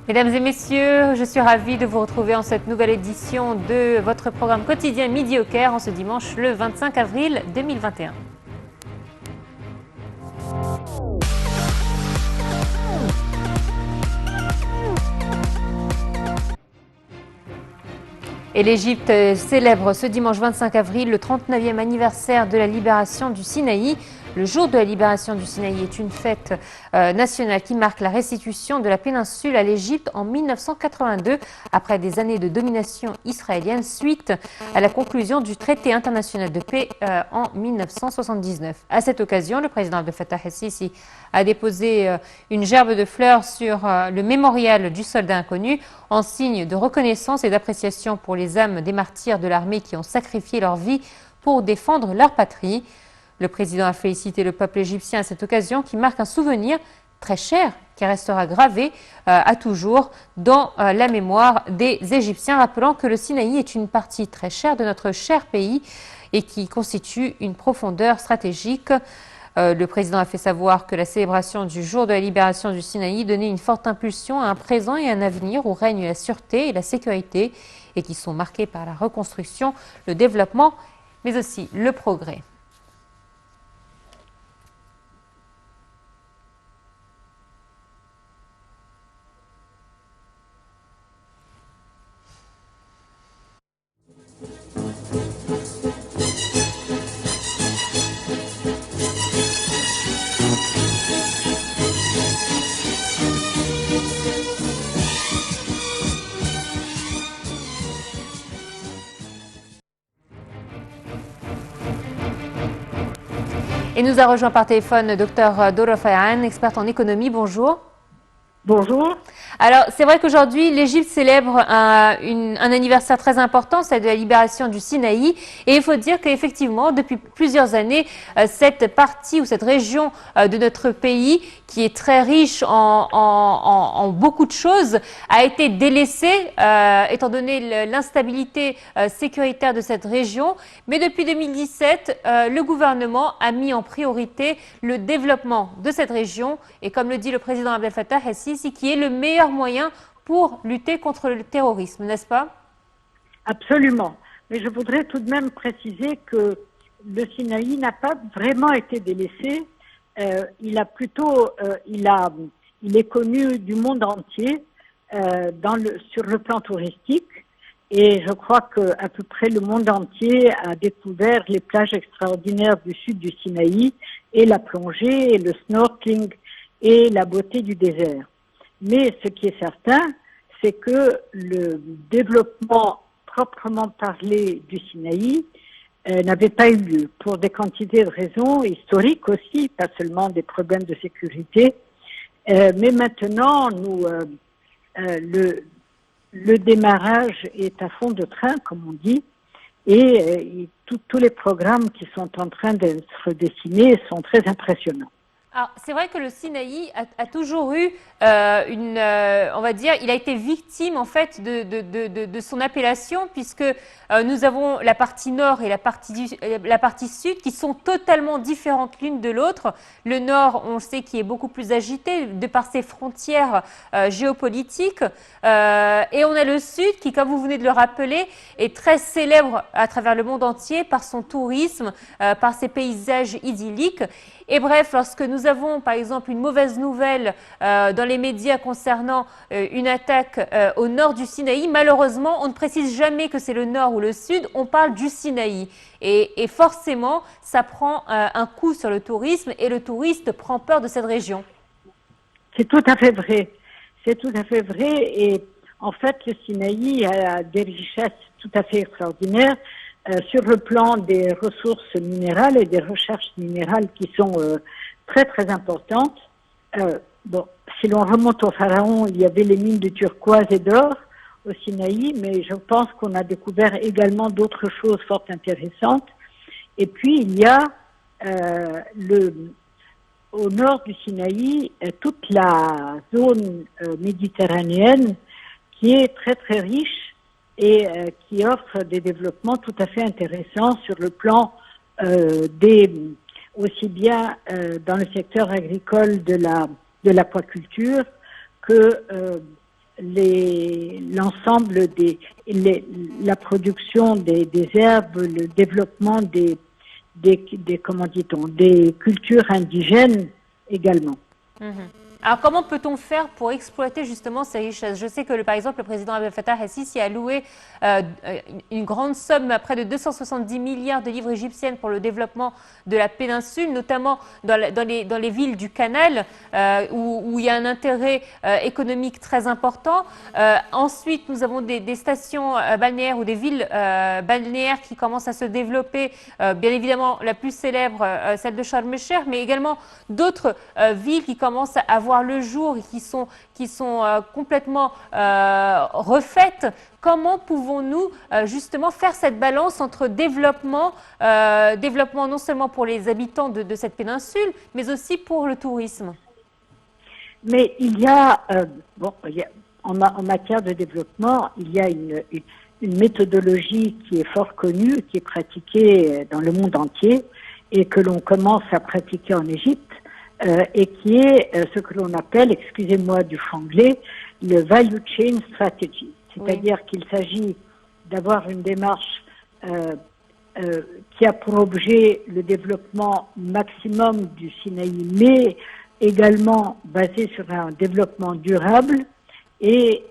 Mesdames et messieurs, je suis ravie de vous retrouver en cette nouvelle édition de votre programme quotidien Midi au Caire en ce dimanche le 25 avril 2021. Et l'Égypte célèbre ce dimanche 25 avril le 39e anniversaire de la libération du Sinaï. Le jour de la libération du Sinaï est une fête nationale qui marque la restitution de la péninsule à l'Égypte en 1982, après des années de domination israélienne suite à la conclusion du traité international de paix en 1979. À cette occasion, le président Abdel Fattah el-Sisi a déposé une gerbe de fleurs sur le mémorial du soldat inconnu en signe de reconnaissance et d'appréciation pour les âmes des martyrs de l'armée qui ont sacrifié leur vie pour défendre leur patrie. Le président a félicité le peuple égyptien à cette occasion qui marque un souvenir très cher qui restera gravé à toujours dans la mémoire des Égyptiens, rappelant que le Sinaï est une partie très chère de notre cher pays et qui constitue une profondeur stratégique. Le président a fait savoir que la célébration du jour de la libération du Sinaï donnait une forte impulsion à un présent et un avenir où règne la sûreté et la sécurité et qui sont marqués par la reconstruction, le développement, mais aussi le progrès. Et nous a rejoint par téléphone Dr Doro Fayan, experte en économie. Bonjour. Bonjour. Alors, c'est vrai qu'aujourd'hui, l'Égypte célèbre un anniversaire très important, c'est de la libération du Sinaï. Et il faut dire qu'effectivement, depuis plusieurs années, cette partie ou cette région de notre pays, qui est très riche en beaucoup de choses, a été délaissée, étant donné l'instabilité sécuritaire de cette région. Mais depuis 2017, le gouvernement a mis en priorité le développement de cette région. Et comme le dit le président Abdel Fattah el-Sisi, qui est le meilleur moyen pour lutter contre le terrorisme, n'est-ce pas? Absolument. Mais je voudrais tout de même préciser que le Sinaï n'a pas vraiment été délaissé. Il est connu du monde entier sur le plan touristique. Et je crois qu'à peu près le monde entier a découvert les plages extraordinaires du sud du Sinaï et la plongée, et le snorkeling et la beauté du désert. Mais ce qui est certain, c'est que le développement proprement parlé du Sinaï n'avait pas eu lieu pour des quantités de raisons historiques aussi, pas seulement des problèmes de sécurité. Mais maintenant, le démarrage est à fond de train, comme on dit, et tous les programmes qui sont en train d'être dessinés sont très impressionnants. Alors, c'est vrai que le Sinaï a toujours eu on va dire, il a été victime en fait de son appellation, puisque nous avons la partie nord et la partie sud qui sont totalement différentes l'une de l'autre. Le nord, on sait, qui est beaucoup plus agité de par ses frontières géopolitiques, et on a le sud qui, comme vous venez de le rappeler, est très célèbre à travers le monde entier par son tourisme, par ses paysages idylliques. Et bref, lorsque nous avons par exemple une mauvaise nouvelle dans les médias concernant une attaque au nord du Sinaï, malheureusement, on ne précise jamais que c'est le nord ou le sud, on parle du Sinaï. Et forcément, ça prend un coup sur le tourisme et le touriste prend peur de cette région. C'est tout à fait vrai. C'est tout à fait vrai. Et en fait, le Sinaï a des richesses tout à fait extraordinaires. Sur le plan des ressources minérales et des recherches minérales qui sont très très importantes. Si l'on remonte au Pharaon, il y avait les mines de turquoise et d'or au Sinaï, mais je pense qu'on a découvert également d'autres choses fort intéressantes. Et puis il y a au nord du Sinaï toute la zone méditerranéenne qui est très très riche et qui offre des développements tout à fait intéressants sur le plan aussi bien dans le secteur agricole de l'aquaculture que l'ensemble la production des herbes, le développement comment dit-on, des cultures indigènes également. Mhm. Alors, comment peut-on faire pour exploiter justement ces richesses? Je sais que, par exemple, le président Abdel Fattah el-Sisi a loué une grande somme, près de 270 milliards de livres égyptiennes pour le développement de la péninsule, notamment dans les villes du Canal, où il y a un intérêt économique très important. Ensuite, nous avons des stations balnéaires ou des villes balnéaires qui commencent à se développer. Bien évidemment, la plus célèbre, celle de Sharm el-Sheikh, mais également d'autres villes qui commencent à voir le jour et qui sont complètement refaites. Comment pouvons-nous justement faire cette balance entre développement non seulement pour les habitants de cette péninsule, mais aussi pour le tourisme? Mais en matière de développement, il y a une méthodologie qui est fort connue, qui est pratiquée dans le monde entier et que l'on commence à pratiquer en Égypte. Et qui est ce que l'on appelle, excusez-moi du franglais, le Value Chain Strategy. C'est-à-dire qu'il s'agit d'avoir une démarche qui a pour objet le développement maximum du Sinaï, mais également basé sur un développement durable et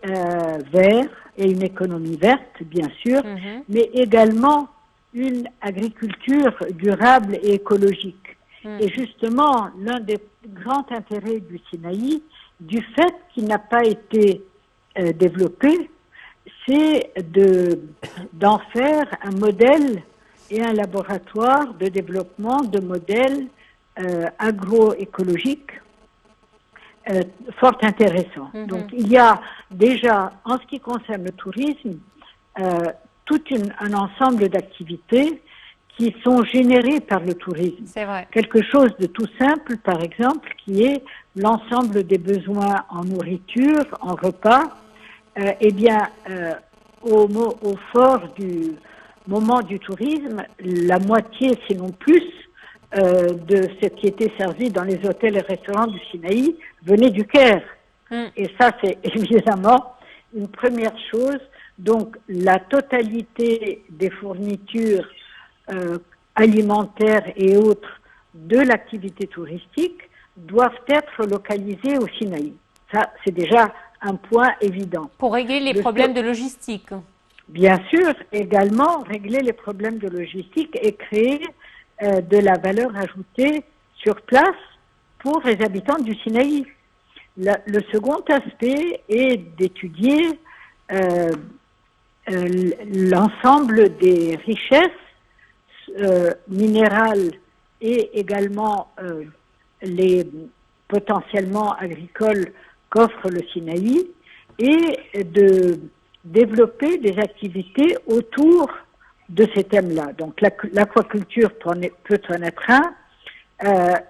vert, et une économie verte, bien sûr, mais également une agriculture durable et écologique. Et justement, l'un des grands intérêts du Sinaï, du fait qu'il n'a pas été développé, c'est d'en faire un modèle et un laboratoire de développement de modèles agroécologiques fort intéressants. Donc, il y a déjà, en ce qui concerne le tourisme, tout un ensemble d'activités qui sont générés par le tourisme. C'est vrai. Quelque chose de tout simple, par exemple, qui est l'ensemble des besoins en nourriture, en repas. Au fort du moment du tourisme, la moitié, sinon plus, de ce qui était servi dans les hôtels et restaurants du Sinaï venait du Caire. Et ça, c'est évidemment une première chose. Donc, la totalité des fournitures alimentaires et autres de l'activité touristique doivent être localisées au Sinaï. Ça, c'est déjà un point évident. Pour régler les problèmes de logistique. Bien sûr, également régler les problèmes de logistique et créer de la valeur ajoutée sur place pour les habitants du Sinaï. Le second aspect est d'étudier l'ensemble des richesses minérales et également les potentiellement agricoles qu'offre le Sinaï et de développer des activités autour de ces thèmes-là. Donc l'aquaculture peut en être un,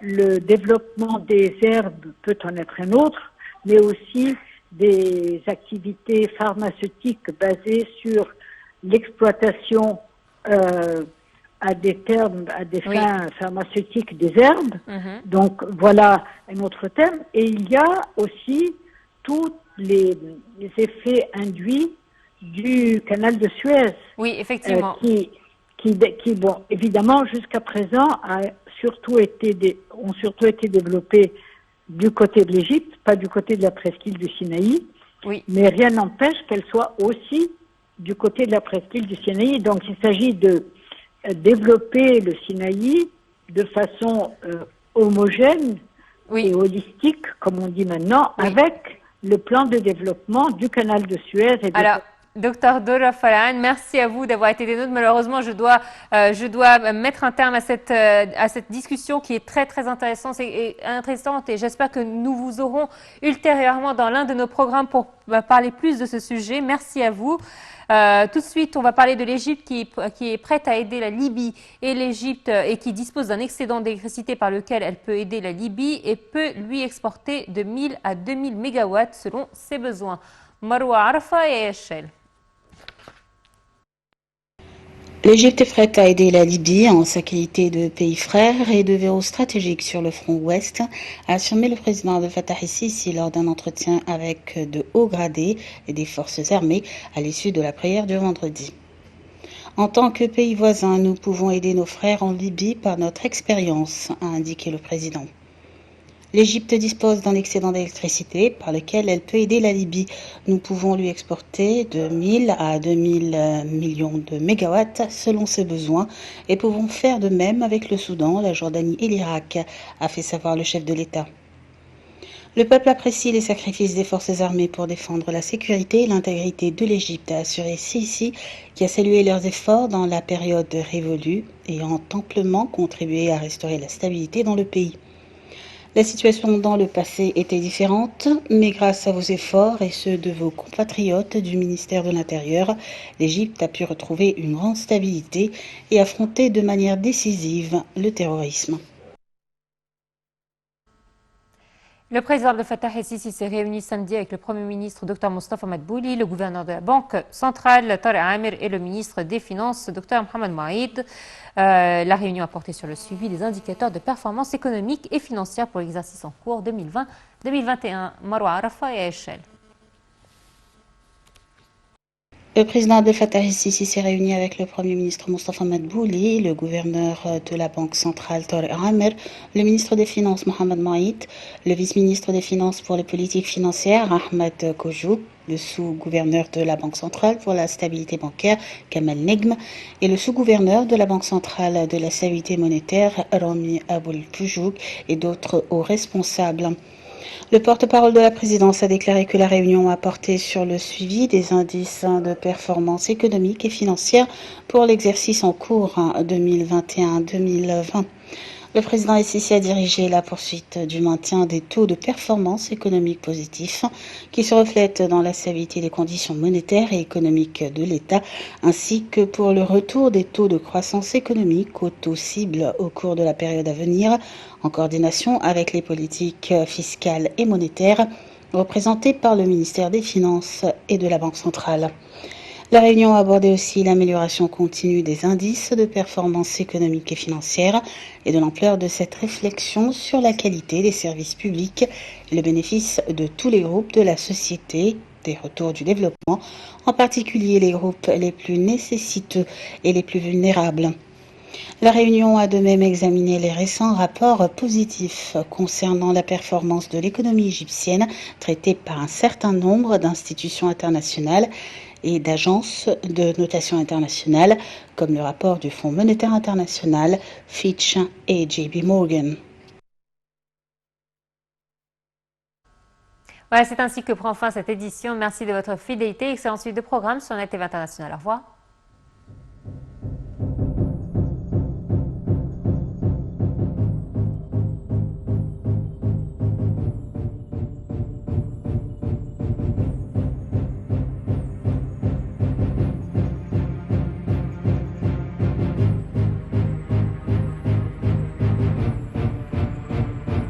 le développement des herbes peut en être un autre, mais aussi des activités pharmaceutiques basées sur l'exploitation à des fins pharmaceutiques des herbes. Donc voilà un autre thème. Et il y a aussi tous les effets induits du canal de Suez. Oui, effectivement. Qui bon, évidemment, jusqu'à présent, ont surtout été développés du côté de l'Égypte, pas du côté de la presqu'île du Sinaï. Oui. Mais rien n'empêche qu'elle soit aussi du côté de la presqu'île du Sinaï. Donc il s'agit de développer le Sinaï de façon homogène et holistique, comme on dit maintenant, avec le plan de développement du canal de Suez. Alors, Docteur Dora Farhan, merci à vous d'avoir été des nôtres. Malheureusement, je dois mettre un terme à cette discussion qui est très, très intéressante et j'espère que nous vous aurons ultérieurement dans l'un de nos programmes pour parler plus de ce sujet. Merci à vous. Tout de suite, on va parler de l'Égypte qui est prête à aider la Libye et l'Égypte et qui dispose d'un excédent d'électricité par lequel elle peut aider la Libye et peut lui exporter de 1000 à 2000 mégawatts selon ses besoins. Marwa Arfa et Echel. L'Égypte est prête à aider la Libye en sa qualité de pays frère et de verrou stratégique sur le front ouest, a affirmé le président Abdel Fattah el-Sisi lors d'un entretien avec de hauts gradés et des forces armées à l'issue de la prière du vendredi. En tant que pays voisin, nous pouvons aider nos frères en Libye par notre expérience, a indiqué le président. L'Égypte dispose d'un excédent d'électricité par lequel elle peut aider la Libye. Nous pouvons lui exporter de 1000 à 2000 millions de mégawatts selon ses besoins et pouvons faire de même avec le Soudan, la Jordanie et l'Irak, a fait savoir le chef de l'État. Le peuple apprécie les sacrifices des forces armées pour défendre la sécurité et l'intégrité de l'Égypte, a assuré Sisi, qui a salué leurs efforts dans la période révolue et ont amplement contribué à restaurer la stabilité dans le pays. La situation dans le passé était différente, mais grâce à vos efforts et ceux de vos compatriotes du ministère de l'Intérieur, l'Égypte a pu retrouver une grande stabilité et affronter de manière décisive le terrorisme. Le président Abdel Fattah el-Sisi s'est réuni samedi avec le Premier ministre Dr Mostafa Madbouli, le gouverneur de la Banque centrale Tariq Amir et le ministre des Finances Dr Mohamed Moaïd. La réunion a porté sur le suivi des indicateurs de performance économique et financière pour l'exercice en cours 2020-2021. Marwa Arafa et Echel. Le président Abdel Fattah el-Sisi s'est réuni avec le Premier ministre Mostafa Madbouli, le gouverneur de la Banque centrale Tariq Amir, le ministre des Finances Mohamed Moaïd, le vice-ministre des Finances pour les politiques financières Ahmed Kojouk, le sous-gouverneur de la Banque centrale pour la stabilité bancaire Kamal Negm et le sous-gouverneur de la Banque centrale de la stabilité monétaire Rami Aboul Poujouk et d'autres hauts responsables. Le porte-parole de la présidence a déclaré que la réunion a porté sur le suivi des indices de performance économique et financière pour l'exercice en cours 2021-2020. Le président el-Sisi a dirigé la poursuite du maintien des taux de performance économique positifs qui se reflètent dans la stabilité des conditions monétaires et économiques de l'État, ainsi que pour le retour des taux de croissance économique aux taux cibles au cours de la période à venir, en coordination avec les politiques fiscales et monétaires représentées par le ministère des Finances et de la Banque centrale. La réunion a abordé aussi l'amélioration continue des indices de performance économique et financière et de l'ampleur de cette réflexion sur la qualité des services publics et le bénéfice de tous les groupes de la société des retours du développement, en particulier les groupes les plus nécessiteux et les plus vulnérables. La réunion a de même examiné les récents rapports positifs concernant la performance de l'économie égyptienne traités par un certain nombre d'institutions internationales et d'agences de notation internationale, comme le rapport du Fonds monétaire international, Fitch et JP Morgan. Voilà, c'est ainsi que prend fin cette édition. Merci de votre fidélité. Excellente suite de programme sur NetTV International. Au revoir.